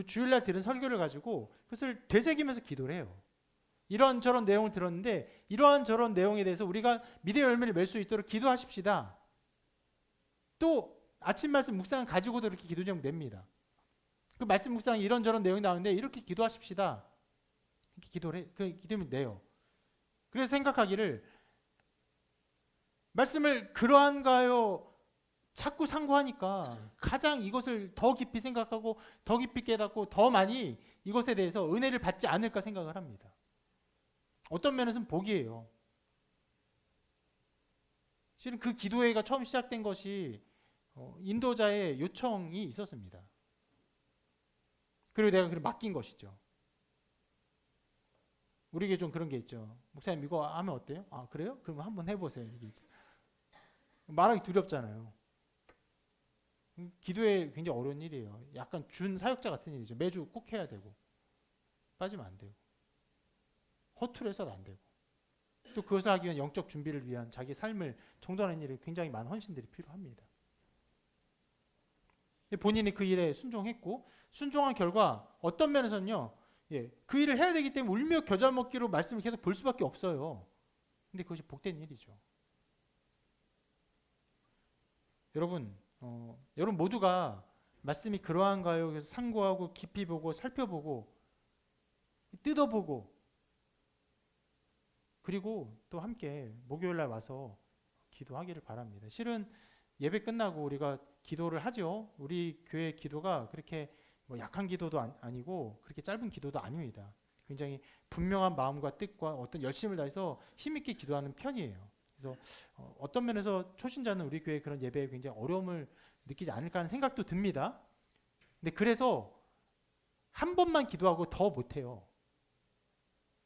주일날 들은 설교를 가지고 그것을 되새기면서 기도를 해요. 이런저런 내용을 들었는데 이러한 저런 내용에 대해서 우리가 믿음의 열매를 맺을 수 있도록 기도하십시다. 또 아침 말씀 묵상을 가지고도 이렇게 기도 제목 냅니다. 그 말씀 묵상에 이런저런 내용이 나오는데 이렇게 기도하십시다. 이렇게 기도를 해, 그 기도를 내요. 그래서 생각하기를 말씀을 그러한가요? 자꾸 상고하니까 가장 이것을 더 깊이 생각하고 더 깊이 깨닫고 더 많이 이것에 대해서 은혜를 받지 않을까 생각을 합니다. 어떤 면에서는 복이에요. 실은 그 기도회가 처음 시작된 것이 인도자의 요청이 있었습니다. 그리고 내가 그걸 맡긴 것이죠. 우리에게 좀 그런 게 있죠. 목사님 이거 하면 어때요? 아 그래요? 그러면 한번 해보세요. 이게 말하기 두렵잖아요. 기도에 굉장히 어려운 일이에요. 약간 준 사역자 같은 일이죠. 매주 꼭 해야 되고 빠지면 안 되고. 허투루 해서도 안 되고, 또 그것을 하기 위한 영적 준비를 위한 자기 삶을 정돈하는 일에 굉장히 많은 헌신들이 필요합니다. 본인이 그 일에 순종했고, 순종한 결과 어떤 면에서는요, 그 일을 해야 되기 때문에 울며 겨자 먹기로 말씀을 계속 볼 수밖에 없어요. 근데 그것이 복된 일이죠. 여러분, 여러분 모두가 말씀이 그러한가요? 그래서 상고하고 깊이 보고 살펴보고 뜯어보고, 그리고 또 함께 목요일 날 와서 기도하기를 바랍니다. 실은 예배 끝나고 우리가 기도를 하죠. 우리 교회 기도가 그렇게 뭐 약한 기도도 아니고 그렇게 짧은 기도도 아닙니다. 굉장히 분명한 마음과 뜻과 어떤 열심을 다해서 힘있게 기도하는 편이에요. 그래서 어떤 면에서 초신자는 우리 교회 그런 예배에 굉장히 어려움을 느끼지 않을까 하는 생각도 듭니다. 근데 그래서 한 번만 기도하고 더 못해요.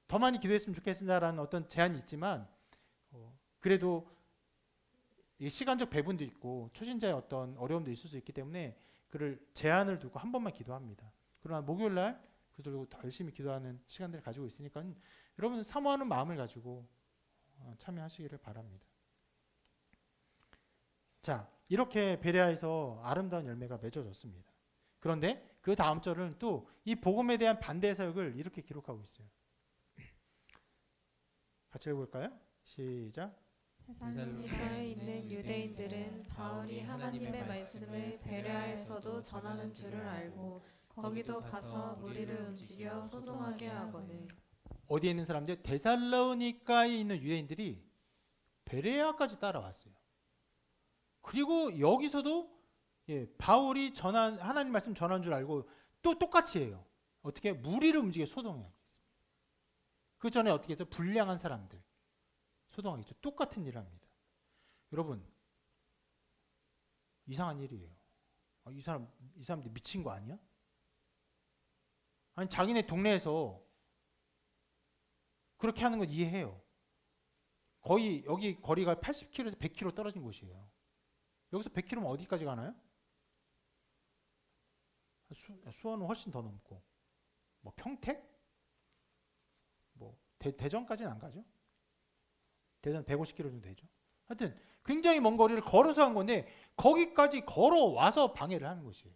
더 많이 기도했으면 좋겠습니다라는 어떤 제한이 있지만, 그래도 시간적 배분도 있고 초신자의 어떤 어려움도 있을 수 있기 때문에 그를 제한을 두고 한 번만 기도합니다. 그러나 목요일 날 그래도 더 열심히 기도하는 시간들을 가지고 있으니까 여러분 사모하는 마음을 가지고 참여하시기를 바랍니다. 자, 이렇게 베레아에서 아름다운 열매가 맺어졌습니다. 그런데 그 다음 절은 또 이 복음에 대한 반대 사역을 이렇게 기록하고 있어요. 같이 읽어볼까요? 시작. 테살로니가에 있는 유대인들은 바울이 하나님의 말씀을 베레아에서도 전하는 줄을 알고 거기도 가서 무리를 움직여 소동하게 하거늘. 어디에 있는 사람들? 데살로니가에 있는 유대인들이 베레아까지 따라왔어요. 그리고 여기서도 바울이 하나님 말씀 전한 줄 알고 또 똑같이 해요. 어떻게? 무리를 움직여 소동해요. 그 전에 어떻게 해서 불량한 사람들 소동하겠죠. 똑같은 일을 합니다. 여러분, 이상한 일이에요. 이 사람들 미친 거 아니야? 아니, 자기네 동네에서 그렇게 하는 건 이해해요. 거의 여기 거리가 80km에서 100km 떨어진 곳이에요. 여기서 100km면 어디까지 가나요? 수원은 훨씬 더 넘고, 뭐 평택? 뭐 대전까지는 안 가죠. 대전 150km 정도 되죠. 하여튼 굉장히 먼 거리를 걸어서 한 건데 거기까지 걸어와서 방해를 하는 것이에요.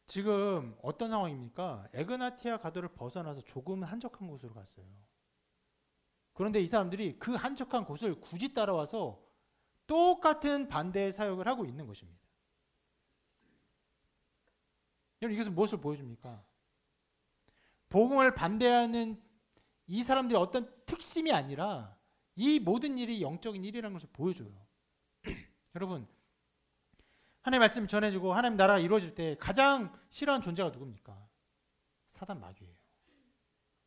지금 어떤 상황입니까? 에그나티아 가도를 벗어나서 조금 한적한 곳으로 갔어요. 그런데 이 사람들이 그 한적한 곳을 굳이 따라와서 똑같은 반대의 사역을 하고 있는 것입니다. 여러분, 이것은 무엇을 보여줍니까? 복음을 반대하는 이 사람들의 어떤 특심이 아니라 이 모든 일이 영적인 일이라는 것을 보여줘요. 여러분, 하나님의 말씀을 전해주고 하나님 나라가 이루어질 때 가장 싫어하는 존재가 누굽니까? 사단 마귀예요.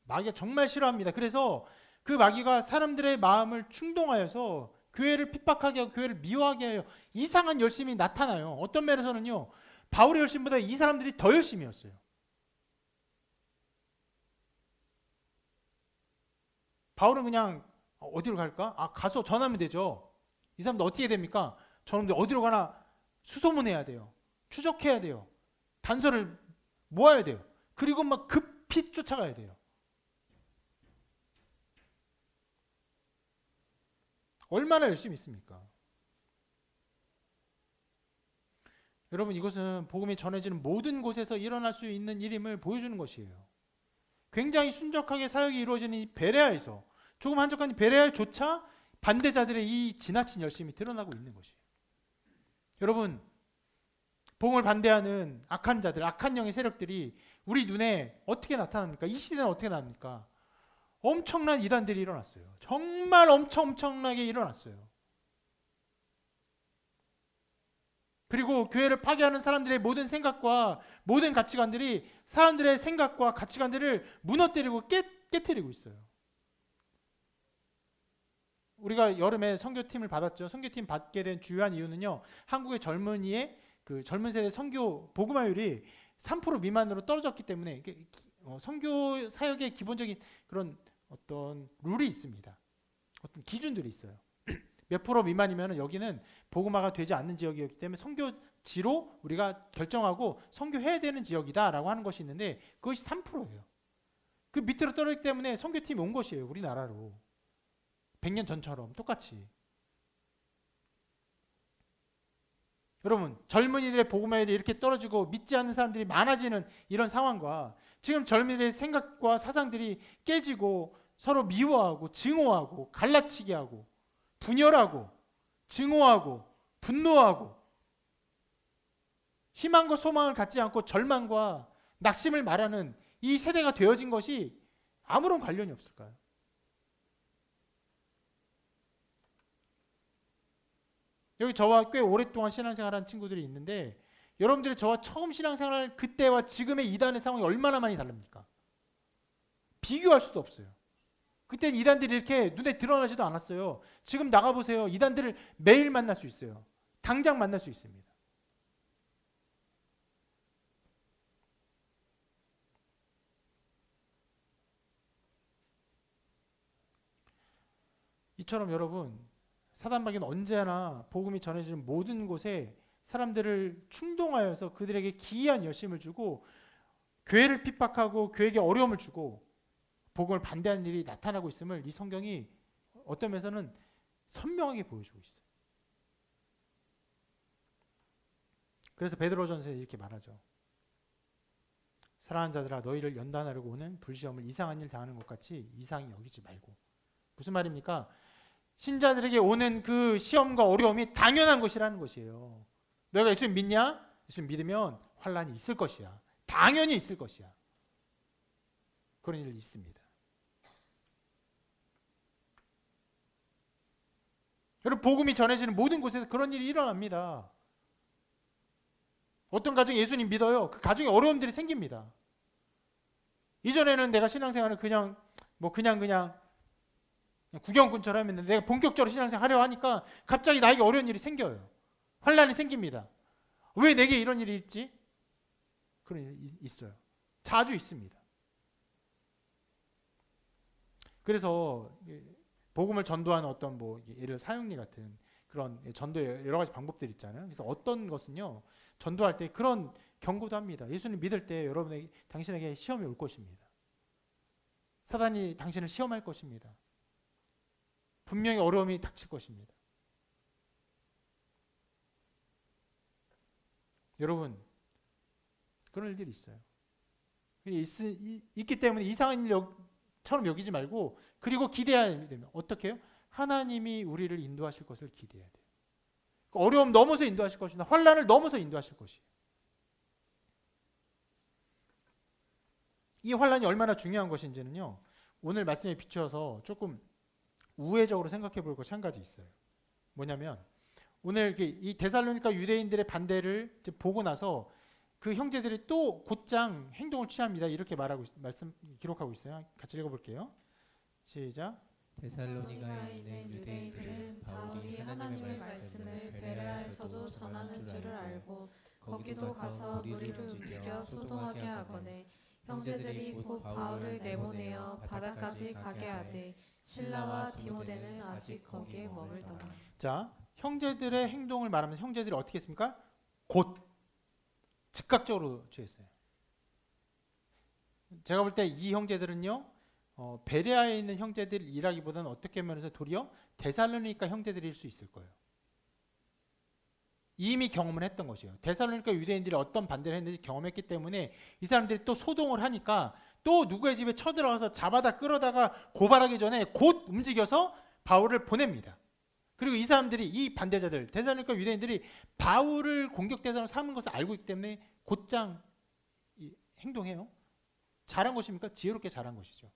마귀가 정말 싫어합니다. 그래서 그 마귀가 사람들의 마음을 충동하여서 교회를 핍박하게 하고 교회를 미워하게 하여 이상한 열심이 나타나요. 어떤 면에서는요, 바울의 열심보다 이 사람들이 더 열심이었어요. 바울은 그냥 어디로 갈까? 가서 전하면 되죠. 이 사람들 어떻게 됩니까? 저놈들 어디로 가나 수소문해야 돼요. 추적해야 돼요. 단서를 모아야 돼요. 그리고 막 급히 쫓아가야 돼요. 얼마나 열심히 있습니까? 여러분, 이것은 복음이 전해지는 모든 곳에서 일어날 수 있는 일임을 보여주는 것이에요. 굉장히 순적하게 사역이 이루어지는 이 베레아에서, 조금 한적한 이 베레아조차 반대자들의 이 지나친 열심이 드러나고 있는 것이에요. 여러분, 복음을 반대하는 악한 자들, 악한 영의 세력들이 우리 눈에 어떻게 나타납니까? 이 시대는 어떻게 나옵니까? 엄청난 이단들이 일어났어요. 정말 엄청나게 일어났어요. 그리고 교회를 파괴하는 사람들의 모든 생각과 모든 가치관들이 사람들의 생각과 가치관들을 무너뜨리고 깨트리고 있어요. 우리가 여름에 선교팀을 받았죠. 선교팀 받게 된 주요한 이유는요, 한국의 젊은이의 그 젊은 세대 선교 복음화율이 3% 미만으로 떨어졌기 때문에 선교 사역의 기본적인 그런 어떤 룰이 있습니다. 어떤 기준들이 있어요. 몇 프로 미만이면 여기는 복음화가 되지 않는 지역이었기 때문에 선교지로 우리가 결정하고 선교해야 되는 지역이다라고 하는 것이 있는데 그것이 3%예요. 그 밑으로 떨어지기 때문에 선교팀이 온 것이에요. 우리나라로. 100년 전처럼 똑같이. 여러분, 젊은이들의 복음화율이 이렇게 떨어지고 믿지 않는 사람들이 많아지는 이런 상황과 지금 젊은이들의 생각과 사상들이 깨지고 서로 미워하고 증오하고 갈라치게 하고 분열하고 증오하고 분노하고 희망과 소망을 갖지 않고 절망과 낙심을 말하는 이 세대가 되어진 것이 아무런 관련이 없을까요? 여기 저와 꽤 오랫동안 신앙생활한 친구들이 있는데 여러분들이 저와 처음 신앙생활 그때와 지금의 이단의 상황이 얼마나 많이 다릅니까? 비교할 수도 없어요. 그때는 이단들이 이렇게 눈에 드러나지도 않았어요. 지금 나가보세요. 이단들을 매일 만날 수 있어요. 당장 만날 수 있습니다. 이처럼 여러분, 사단마귀는 언제나 복음이 전해지는 모든 곳에 사람들을 충동하여서 그들에게 기이한 열심을 주고 교회를 핍박하고 교회에게 어려움을 주고 복음을 반대하는 일이 나타나고 있음을 이 성경이 어떤 면에서는 선명하게 보여주고 있어요. 그래서 베드로전서에 이렇게 말하죠. 사랑하는 자들아 너희를 연단하려고 오는 불시험을 이상한 일 당하는 것 같이 이상히 여기지 말고. 무슨 말입니까? 신자들에게 오는 그 시험과 어려움이 당연한 것이라는 것이에요. 너희가 예수님 믿냐? 예수님 믿으면 환난이 있을 것이야. 당연히 있을 것이야. 그런 일이 있습니다. 여러분, 복음이 전해지는 모든 곳에서 그런 일이 일어납니다. 어떤 가정이 예수님 믿어요. 그 가정에 어려움들이 생깁니다. 이전에는 내가 신앙생활을 그냥 구경꾼처럼 했는데 내가 본격적으로 신앙생활 하려 하니까 갑자기 나에게 어려운 일이 생겨요. 환난이 생깁니다. 왜 내게 이런 일이 있지? 그런 일이 있어요. 자주 있습니다. 그래서 복음을 전도하는 어떤 예를 들어 사용리 같은 그런 전도의 여러 가지 방법들이 있잖아요. 그래서 어떤 것은요, 전도할 때 그런 경고도 합니다. 예수님 믿을 때 당신에게 시험이 올 것입니다. 사단이 당신을 시험할 것입니다. 분명히 어려움이 닥칠 것입니다. 여러분, 그런 일들이 있어요. 있기 때문에 이상한 일처럼 여기지 말고, 그리고 기대해야 됩니다. 어떻게 해요? 하나님이 우리를 인도하실 것을 기대해야 돼요. 어려움 넘어서 인도하실 것이다. 환난을 넘어서 인도하실 것이에요. 이 환난이 얼마나 중요한 것인지는요, 오늘 말씀에 비추어서 조금 우회적으로 생각해 볼 것이 한 가지 있어요. 뭐냐면 오늘 이 데살로니가 유대인들의 반대를 보고 나서 그 형제들이 또 곧장 행동을 취합니다. 이렇게 기록하고 있어요. 같이 읽어볼게요. 시작. 데살로니가에 있는 유대인들은 바울이 하나님의 말씀을 베레아에서도 전하는 줄을 알고 거기도 가서 무리를 움직여 소동하게 하거늘 형제들이 곧 바울을 내보내어 바다까지 가게 하되 실라와 디모데는 아직 거기에 머물더라. 자, 형제들의 행동을 말하면 형제들이 어떻게 했습니까? 곧 즉각적으로 취했어요. 제가 볼 때 이 형제들은요, 베레아에 있는 형제들이라기보다는 어떻게 면에서 도리어 데살로니가 형제들일 수 있을 거예요. 이미 경험을 했던 것이에요. 데살로니가 유대인들이 어떤 반대를 했는지 경험했기 때문에 이 사람들이 또 소동을 하니까 또 누구의 집에 쳐들어가서 잡아다 끌어다가 고발하기 전에 곧 움직여서 바울을 보냅니다. 그리고 이 사람들이, 이 반대자들, 데살로니가 유대인들이 바울을 공격 대상으로 삼은 것을 알고 있기 때문에 곧장 행동해요. 잘한 것입니까? 지혜롭게 잘한 것이죠.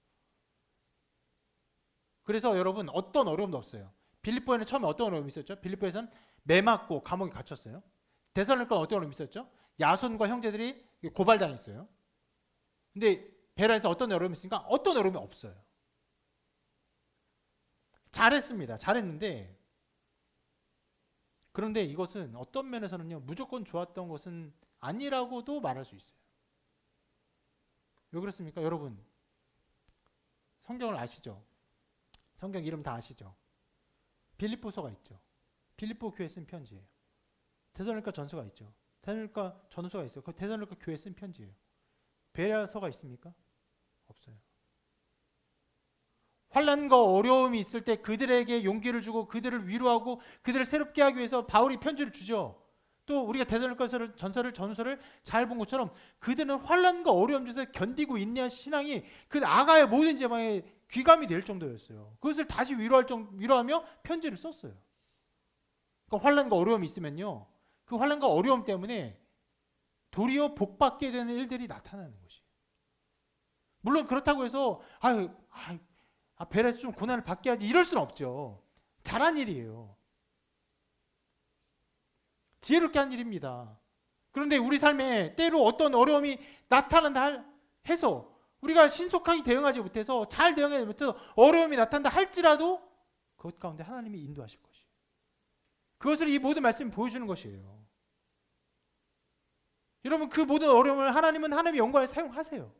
그래서 여러분, 어떤 어려움도 없어요. 빌립보에는 처음에 어떤 어려움이 있었죠? 빌립보에서는 매 맞고 감옥에 갇혔어요. 데살로니가는 어떤 어려움이 있었죠? 야손과 형제들이 고발당했어요. 근데 베라에서 어떤 어려움이 있으니까 어떤 어려움이 없어요. 잘했습니다. 잘했는데, 그런데 이것은 어떤 면에서는요, 무조건 좋았던 것은 아니라고도 말할 수 있어요. 왜 그렇습니까? 여러분, 성경을 아시죠? 성경 이름 다 아시죠? 빌립보서가 있죠. 빌립보 교회 쓴 편지예요. 데살로니가 전서가 있죠. 데살로니가 전서가 있어요. 그 데살로니가 교회 쓴 편지예요. 베레아서가 있습니까? 없어요. 환난과 어려움이 있을 때 그들에게 용기를 주고 그들을 위로하고 그들을 새롭게 하기 위해서 바울이 편지를 주죠. 또 우리가 데살로니가 전서를 잘 본 것처럼 그들은 환난과 어려움 중에서 견디고 인내한 신앙이 그 아가의 모든 제방에 귀감이 될 정도였어요. 그것을 다시 위로하며 편지를 썼어요. 그러니까 환난과 어려움이 있으면요, 그 환난과 어려움 때문에 도리어 복받게 되는 일들이 나타나는 것이에요. 물론 그렇다고 해서 베레스 좀 고난을 받게 하지 이럴 수는 없죠. 잘한 일이에요. 지혜롭게 한 일입니다. 그런데 우리 삶에 때로 어떤 어려움이 나타난다 해서 우리가 신속하게 대응하지 못해서 잘 대응하지 못해서 어려움이 나타난다 할지라도 그것 가운데 하나님이 인도하실 것이에요. 그것을 이 모든 말씀이 보여주는 것이에요. 여러분, 그 모든 어려움을 하나님은 하나님의 영광에 사용하세요.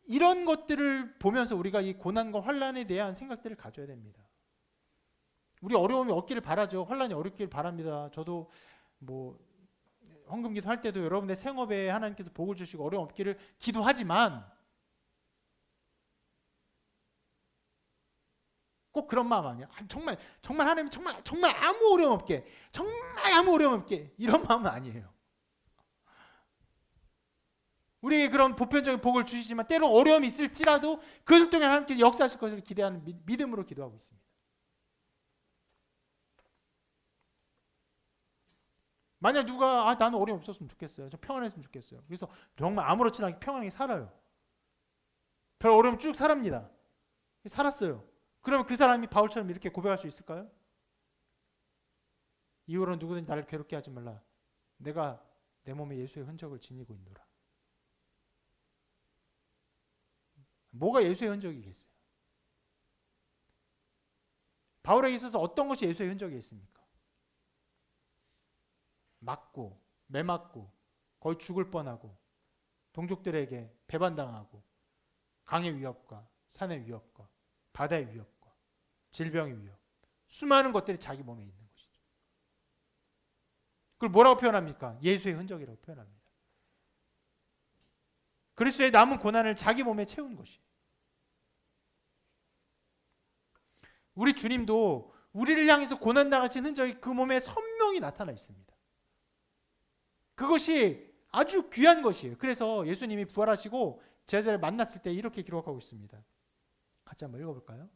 이런 것들을 보면서 우리가 이 고난과 환난에 대한 생각들을 가져야 됩니다. 우리 어려움이 없기를 바라죠. 환난이 어렵기를 바랍니다. 저도 헌금기도 할 때도 여러분의 생업에 하나님께서 복을 주시고 어려움 없기를 기도하지만 꼭 그런 마음 아니야. 정말 하나님 정말 아무 어려움 없게, 정말 아무 어려움 없게 이런 마음은 아니에요. 우리에게 그런 보편적인 복을 주시지만 때로 어려움이 있을지라도 그것을 통해 하나님께서 역사하실 것을 기대하는 믿음으로 기도하고 있습니다. 만약 누가 나는 어려움 없었으면 좋겠어요. 좀 평안했으면 좋겠어요. 그래서 정말 아무렇지 않게 평안하게 살아요. 별 어려움 쭉 살았습니다. 살았어요. 그러면 그 사람이 바울처럼 이렇게 고백할 수 있을까요? 이후로는 누구든지 나를 괴롭게 하지 말라. 내가 내 몸에 예수의 흔적을 지니고 있노라. 뭐가 예수의 흔적이겠어요? 바울에게 있어서 어떤 것이 예수의 흔적이 있습니까? 맞고 매맞고 거의 죽을 뻔하고 동족들에게 배반당하고 강의 위협과 산의 위협과 바다의 위협과 질병의 위협, 수많은 것들이 자기 몸에 있는 것이죠. 그걸 뭐라고 표현합니까? 예수의 흔적이라고 표현합니다. 그리스도의 남은 고난을 자기 몸에 채운 것이에요. 우리 주님도 우리를 향해서 고난당하신 흔적이 그 몸에 선명히 나타나 있습니다. 그것이 아주 귀한 것이에요. 그래서 예수님이 부활하시고 제자를 만났을 때 이렇게 기록하고 있습니다. 같이 한번 읽어볼까요?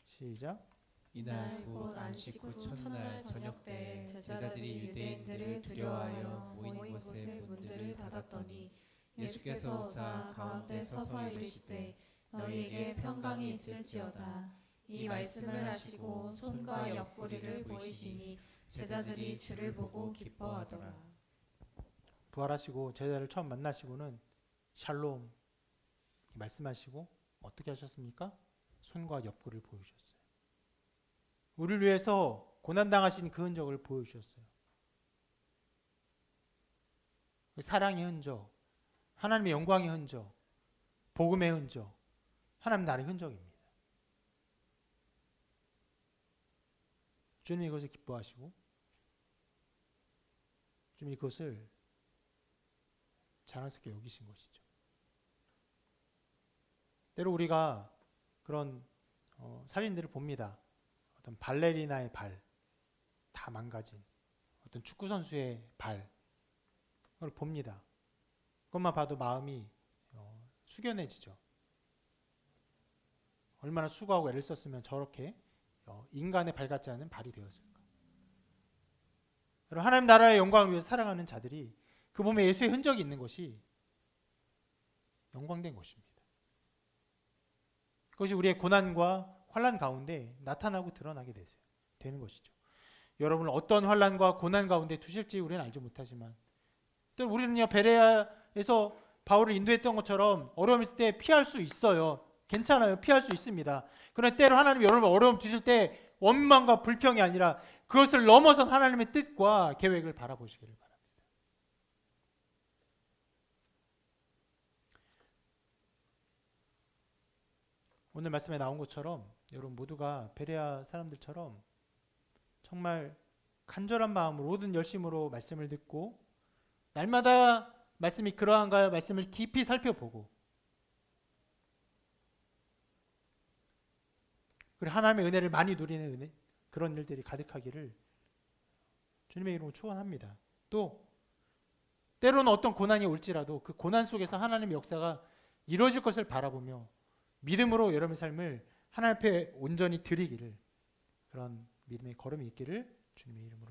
시작. 이날 곧 안식 후 첫날 저녁 때 제자들이 유대인들을 두려워하여 모인 곳에 문들을 닫았더니 예수께서 오사 가운데 서서 이르시되 너희에게 평강이 있을지어다. 이 말씀을 하시고 손과 옆구리를 보이시니 제자들이 주를 보고 기뻐하더라. 부활하시고 제자를 처음 만나시고는 샬롬 말씀하시고 어떻게 하셨습니까? 손과 옆구리를 보여주셨어요. 우리를 위해서 고난당하신 그 흔적을 보여주셨어요. 사랑의 흔적, 하나님의 영광의 흔적, 복음의 흔적, 하나님 나라의 흔적입니다. 주님이 그것을 기뻐하시고 주님이 그것을 자랑스럽게 여기신 것이죠. 때로 우리가 그런 사진들을 봅니다. 어떤 발레리나의 발, 다 망가진 어떤 축구 선수의 발, 그걸 봅니다. 그것만 봐도 마음이 숙연해지죠. 얼마나 수고하고 애를 썼으면 저렇게 인간의 발 같지 않은 발이 되었을까. 여러분, 하나님 나라의 영광을 위해서 살아가는 자들이 그 몸에 예수의 흔적이 있는 것이 영광된 것입니다. 그것이 우리의 고난과 환난 가운데 나타나고 드러나게 되는 것이죠. 여러분을 어떤 환난과 고난 가운데 두실지 우리는 알지 못하지만 또 우리는요, 베레아에서 바울을 인도했던 것처럼 어려움 있을 때 피할 수 있어요. 괜찮아요. 피할 수 있습니다. 그러나 때로 하나님이 여러분 어려움 주실 때 원망과 불평이 아니라 그것을 넘어선 하나님의 뜻과 계획을 바라보시기를 바랍니다. 오늘 말씀에 나온 것처럼 여러분 모두가 베레아 사람들처럼 정말 간절한 마음으로 모든 열심으로 말씀을 듣고 날마다 말씀이 그러한가요? 말씀을 깊이 살펴보고 그리고 하나님의 은혜를 많이 누리는 은혜 그런 일들이 가득하기를 주님의 이름으로 축원합니다. 또 때로는 어떤 고난이 올지라도 그 고난 속에서 하나님의 역사가 이루어질 것을 바라보며 믿음으로 여러분의 삶을 하나님 앞에 온전히 드리기를 그런 믿음의 걸음이 있기를 주님의 이름으로